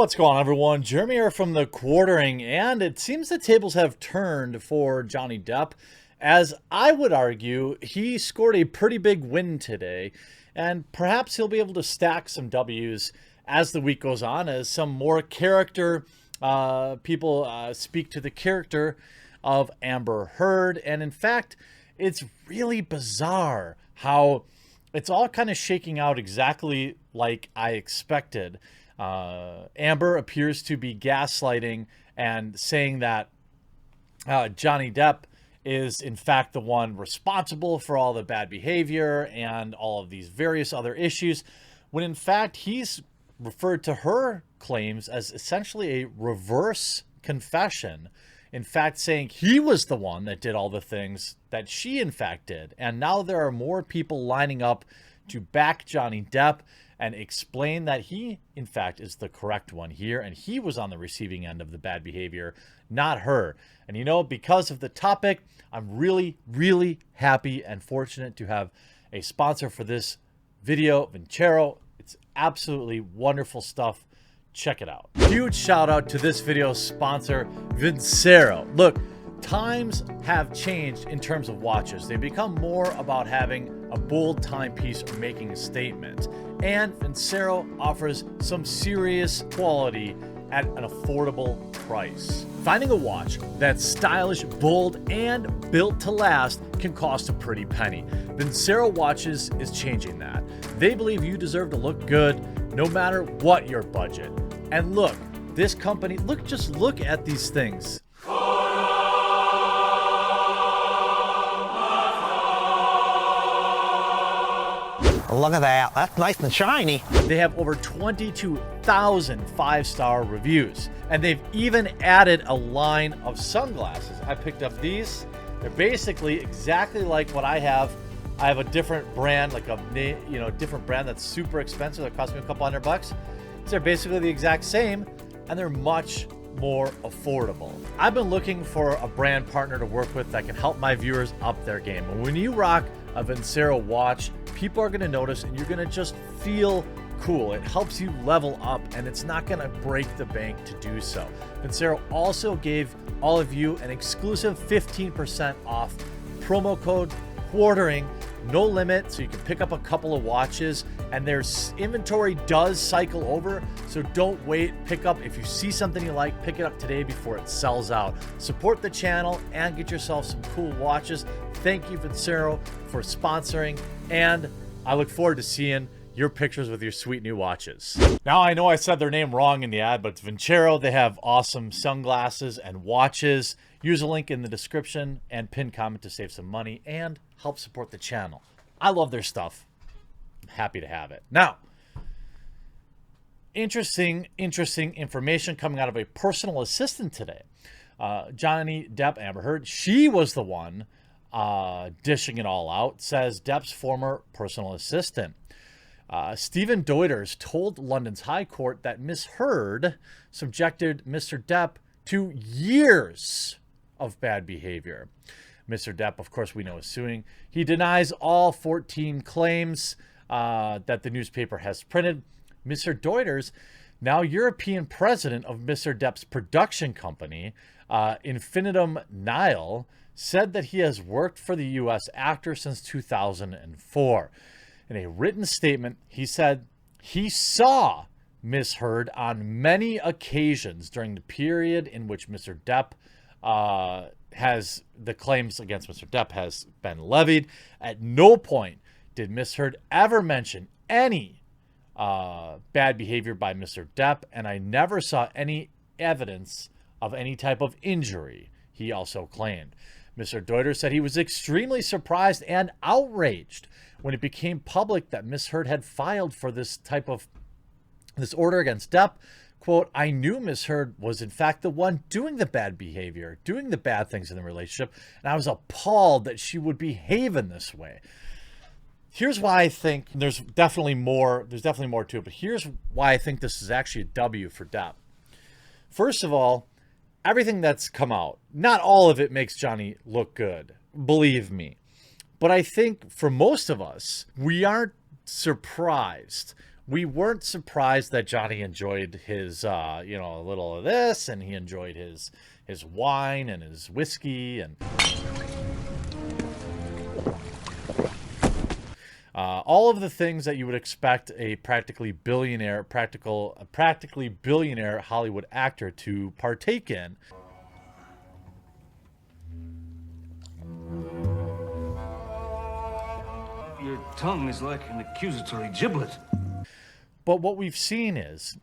What's going on, everyone? Jeremy here from the Quartering, and it seems the tables have turned for Johnny Depp, as I would argue he scored a pretty big win today, and perhaps he'll be able to stack some W's as the week goes on, as some more character people speak to the character of Amber Heard. And in fact, it's really bizarre how it's all kind of shaking out exactly like I expected. Amber appears to be gaslighting and saying that Johnny Depp is in fact the one responsible for all the bad behavior and all of these various other issues, when in fact he's referred to her claims as essentially a reverse confession. In fact, saying he was the one that did all the things that she in fact did. And now there are more people lining up to back Johnny Depp and explain that he, in fact, is the correct one here. And he was on the receiving end of the bad behavior, not her. And you know, because of the topic, I'm really, really happy and fortunate to have a sponsor for this video, Vincero. It's absolutely wonderful stuff. Check it out. Huge shout out to this video's sponsor, Vincero. Look, times have changed in terms of watches. They've become more about having a bold timepiece or making a statement. And Vincero offers some serious quality at an affordable price. Finding a watch that's stylish, bold, and built to last can cost a pretty penny. Vincero Watches is changing that. They believe you deserve to look good no matter what your budget. And look, this company, just look at these things. Look at that. That's nice and shiny. They have over 22,000 five-star reviews. And they've even added a line of sunglasses. I picked up these. They're basically exactly like what I have. I have a different brand, like a different brand that's super expensive that cost me a couple $100. So they're basically the exact same, and they're much more affordable. I've been looking for a brand partner to work with that can help my viewers up their game. And when you rock a Vincero watch, people are going to notice, and you're going to just feel cool. It helps you level up, and it's not going to break the bank to do so. Vincero also gave all of you an exclusive 15% off promo code Quartering, no limit, so you can pick up a couple of watches, and their inventory does cycle over, so don't wait. Pick up, if you see something you like, pick it up today before it sells out. Support the channel and get yourself some cool watches. Thank you, Vincero, for sponsoring, and I look forward to seeing your pictures with your sweet new watches. Now, I know I said their name wrong in the ad, but it's Vincero. They have awesome sunglasses and watches. Use a link in the description and pinned comment to save some money and help support the channel. I love their stuff. I'm happy to have it. Now, interesting information coming out of a personal assistant today. Johnny Depp, Amber Heard, she was the one dishing it all out, says Depp's former personal assistant. Stephen Deuters told London's High Court that Miss Heard subjected Mr. Depp to years of bad behavior. Mr. Depp, of course, we know is suing. He denies all 14 claims that the newspaper has printed. Mr. Deuters, now European president of Mr. Depp's production company, Infinitum Nihil, said that he has worked for the U.S. actor since 2004. In a written statement, he said he saw Miss Heard on many occasions during the period in which Mr. Depp the claims against Mr. Depp has been levied. At no point did Miss Heard ever mention any bad behavior by Mr. Depp, and I never saw any evidence of any type of injury, he also claimed. Mr. Deuter said he was extremely surprised and outraged when it became public that Miss Heard had filed for this order against Depp. Quote, I knew Miss Heard was in fact the one doing the bad behavior, doing the bad things in the relationship, and I was appalled that she would behave in this way. Here's why I think there's definitely more to it, but here's why I think this is actually a W for Depp. First of all, everything that's come out, not all of it makes Johnny look good, believe me. But I think for most of us, we aren't surprised we weren't surprised that Johnny enjoyed his, you know, a little of this, and he enjoyed his wine and his whiskey and all of the things that you would expect a practically billionaire Hollywood actor to partake in. Your tongue is like an accusatory giblet. But what we've seen is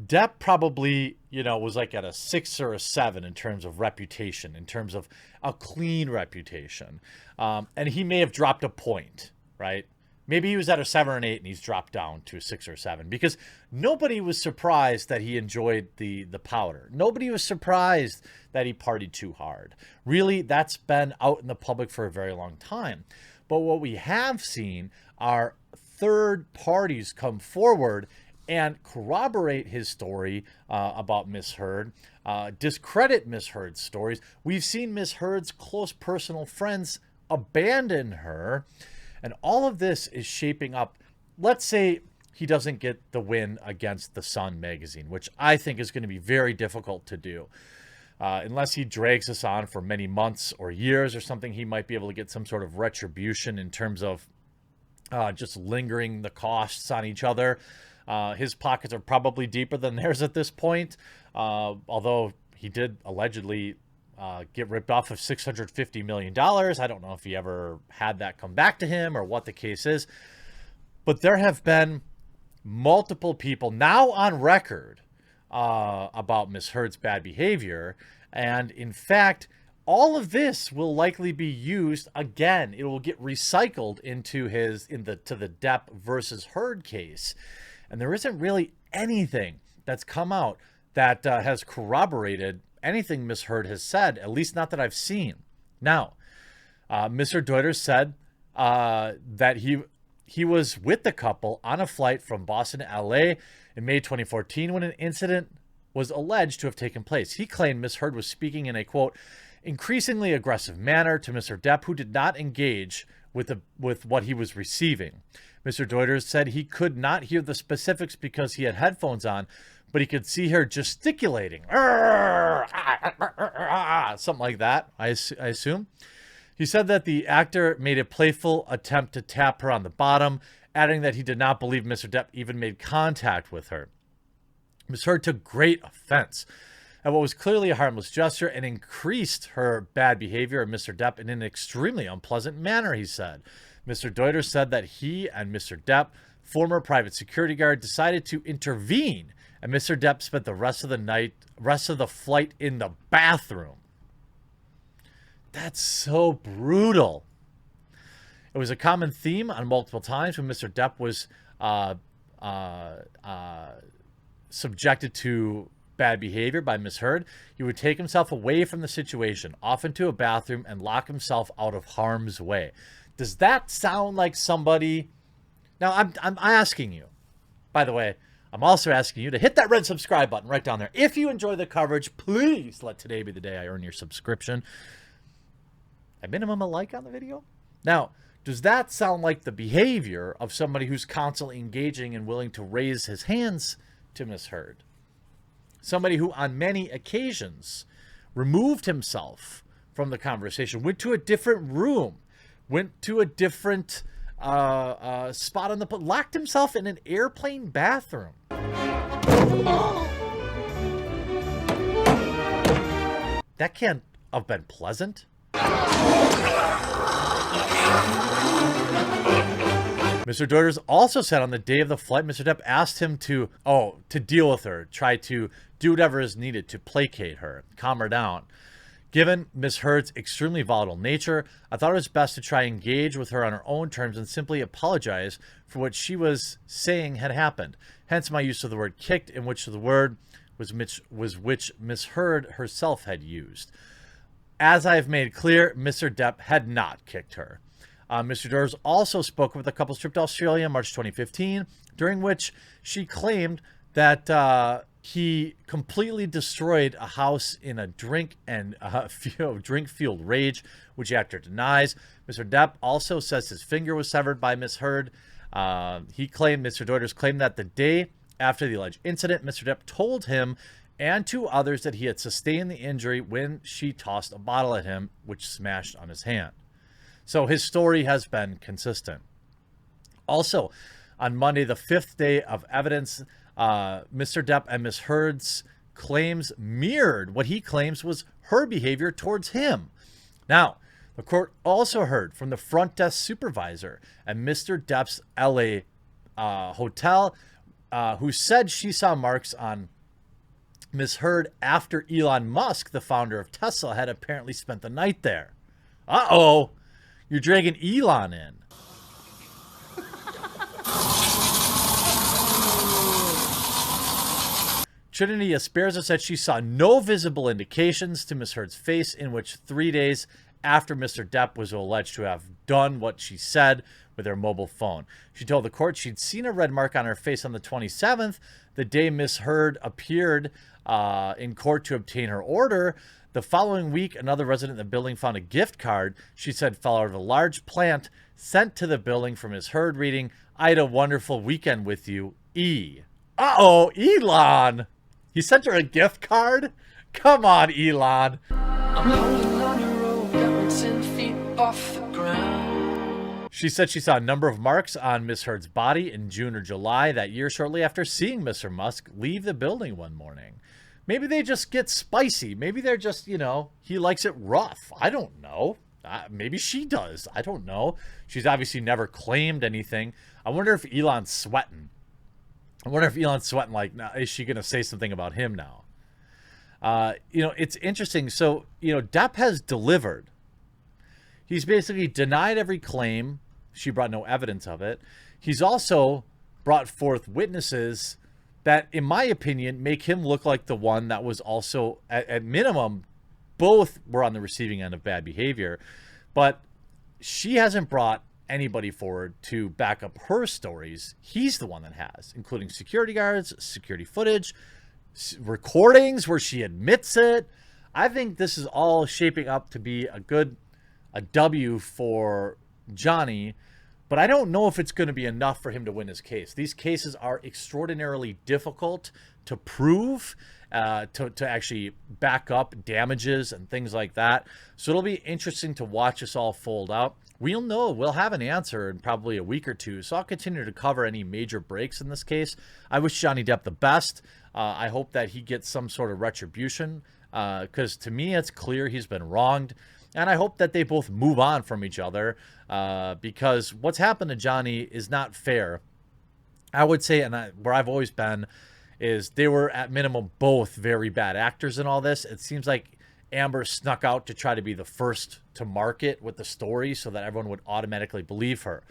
Depp probably, you know, was like at a 6 or a 7 in terms of reputation, in terms of a clean reputation. And he may have dropped a point, right? Maybe he was at a 7 or an 8 and he's dropped down to a 6 or 7 because nobody was surprised that he enjoyed the powder. Nobody was surprised that he partied too hard. Really, that's been out in the public for a very long time. But what we have seen are third parties come forward and corroborate his story about Miss Heard, discredit Miss Heard's stories. We've seen Miss Heard's close personal friends abandon her. And all of this is shaping up. Let's say he doesn't get the win against The Sun magazine, which I think is going to be very difficult to do. Unless he drags us on for many months or years or something, he might be able to get some sort of retribution in terms of just lingering the costs on each other. His pockets are probably deeper than theirs at this point, although he did allegedly get ripped off of $650 million. I don't know if he ever had that come back to him or what the case is. But there have been multiple people now on record about Miss Heard's bad behavior. And in fact, all of this will likely be used again. It will get recycled into to the Depp versus Heard case. And there isn't really anything that's come out that has corroborated anything Miss Heard has said, at least not that I've seen. Now, Mr. Deuter said that he was with the couple on a flight from Boston to LA in May 2014 when an incident was alleged to have taken place. He claimed Miss Heard was speaking in a, quote, increasingly aggressive manner to Mr. Depp, who did not engage with what he was receiving. Mr. Deuter said he could not hear the specifics because he had headphones on, but he could see her gesticulating. Something like that, I assume. He said that the actor made a playful attempt to tap her on the bottom, adding that he did not believe Mr. Depp even made contact with her. Ms. Heard took great offense at what was clearly a harmless gesture and increased her bad behavior of Mr. Depp in an extremely unpleasant manner, he said. Mr. Deuter said that he and Mr. Depp, former private security guard, decided to intervene, and Mr. Depp spent the rest of the flight in the bathroom. That's so brutal. It was a common theme on multiple times when Mr. Depp was subjected to bad behavior by Miss Heard. He would take himself away from the situation, often to a bathroom, and lock himself out of harm's way. Does that sound like somebody? Now, I'm asking you. By the way, I'm also asking you to hit that red subscribe button right down there. If you enjoy the coverage, please let today be the day I earn your subscription. At minimum, a like on the video. Now, does that sound like the behavior of somebody who's constantly engaging and willing to raise his hands to Miss Heard? Somebody who on many occasions removed himself from the conversation, went to a different room, went to a different spot on the plane, locked himself in an airplane bathroom. That can't have been pleasant. Mr. Deuters also said on the day of the flight, Mr. Depp asked him to deal with her, try to do whatever is needed to placate her, calm her down. Given Miss Heard's extremely volatile nature, I thought it was best to try and engage with her on her own terms and simply apologize for what she was saying had happened. Hence my use of the word kicked, in which the word was which Miss Heard herself had used. As I have made clear, Mr. Depp had not kicked her. Mr. Deuters also spoke with the couple's trip to Australia in March 2015, during which she claimed that he completely destroyed a house in a drink-fueled rage, which the actor denies. Mr. Depp also says his finger was severed by Miss Heard Mr. Deuters claimed that the day after the alleged incident, Mr. Depp told him and to others that he had sustained the injury when she tossed a bottle at him, which smashed on his hand. So his story has been consistent. Also, on Monday, the 5th day of evidence, Mr. Depp and Ms. Heard's claims mirrored what he claims was her behavior towards him. Now, the court also heard from the front desk supervisor at Mr. Depp's LA hotel, who said she saw marks on Ms. Heard after Elon Musk, the founder of Tesla, had apparently spent the night there. Uh-oh, you're dragging Elon in. Trinity Asperza said she saw no visible indications to Ms. Heard's face, in which 3 days after Mr. Depp was alleged to have done what she said with her mobile phone. She told the court she'd seen a red mark on her face on the 27th, the day Ms. Heard appeared in court to obtain her order. The following week, another resident in the building found a gift card she said fell out of a large plant sent to the building from Ms. Heard, reading, "I had a wonderful weekend with you, E." Uh-oh, Elon! He sent her a gift card? Come on, Elon. I'm rolling on a road that went 10 feet off the ground. She said she saw a number of marks on Miss Heard's body in June or July that year, shortly after seeing Mr. Musk leave the building one morning. Maybe they just get spicy. Maybe they're just, you know, he likes it rough. I don't know. Maybe she does. I don't know. She's obviously never claimed anything. I wonder if Elon's sweating. Like, now, is she going to say something about him now? You know, it's interesting. So, you know, Depp has delivered. He's basically denied every claim. She brought no evidence of it. He's also brought forth witnesses that, in my opinion, make him look like the one that was also, at minimum, both were on the receiving end of bad behavior. But she hasn't brought anybody forward to back up her stories. He's the one that has, including security guards, security footage, recordings where she admits it. I think this is all shaping up to be a W for Johnny, but I don't know if it's going to be enough for him to win his case. These cases are extraordinarily difficult to prove, to actually back up damages and things like that. So it'll be interesting to watch this all fold out. We'll know. We'll have an answer in probably a week or two. So I'll continue to cover any major breaks in this case. I wish Johnny Depp the best. I hope that he gets some sort of retribution, because to me, it's clear he's been wronged. And I hope that they both move on from each other, because what's happened to Johnny is not fair. I would say, where I've always been, is they were at minimum both very bad actors in all this. It seems like Amber snuck out to try to be the first to market with the story so that everyone would automatically believe her.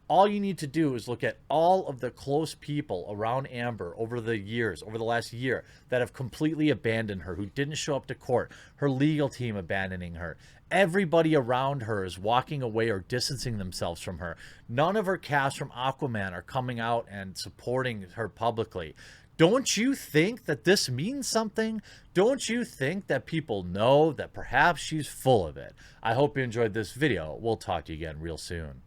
All you need to do is look at all of the close people around Amber over the years, over the last year, that have completely abandoned her, who didn't show up to court, her legal team abandoning her. Everybody around her is walking away or distancing themselves from her. None of her cast from Aquaman are coming out and supporting her publicly. Don't you think that this means something? Don't you think that people know that perhaps she's full of it? I hope you enjoyed this video. We'll talk to you again real soon.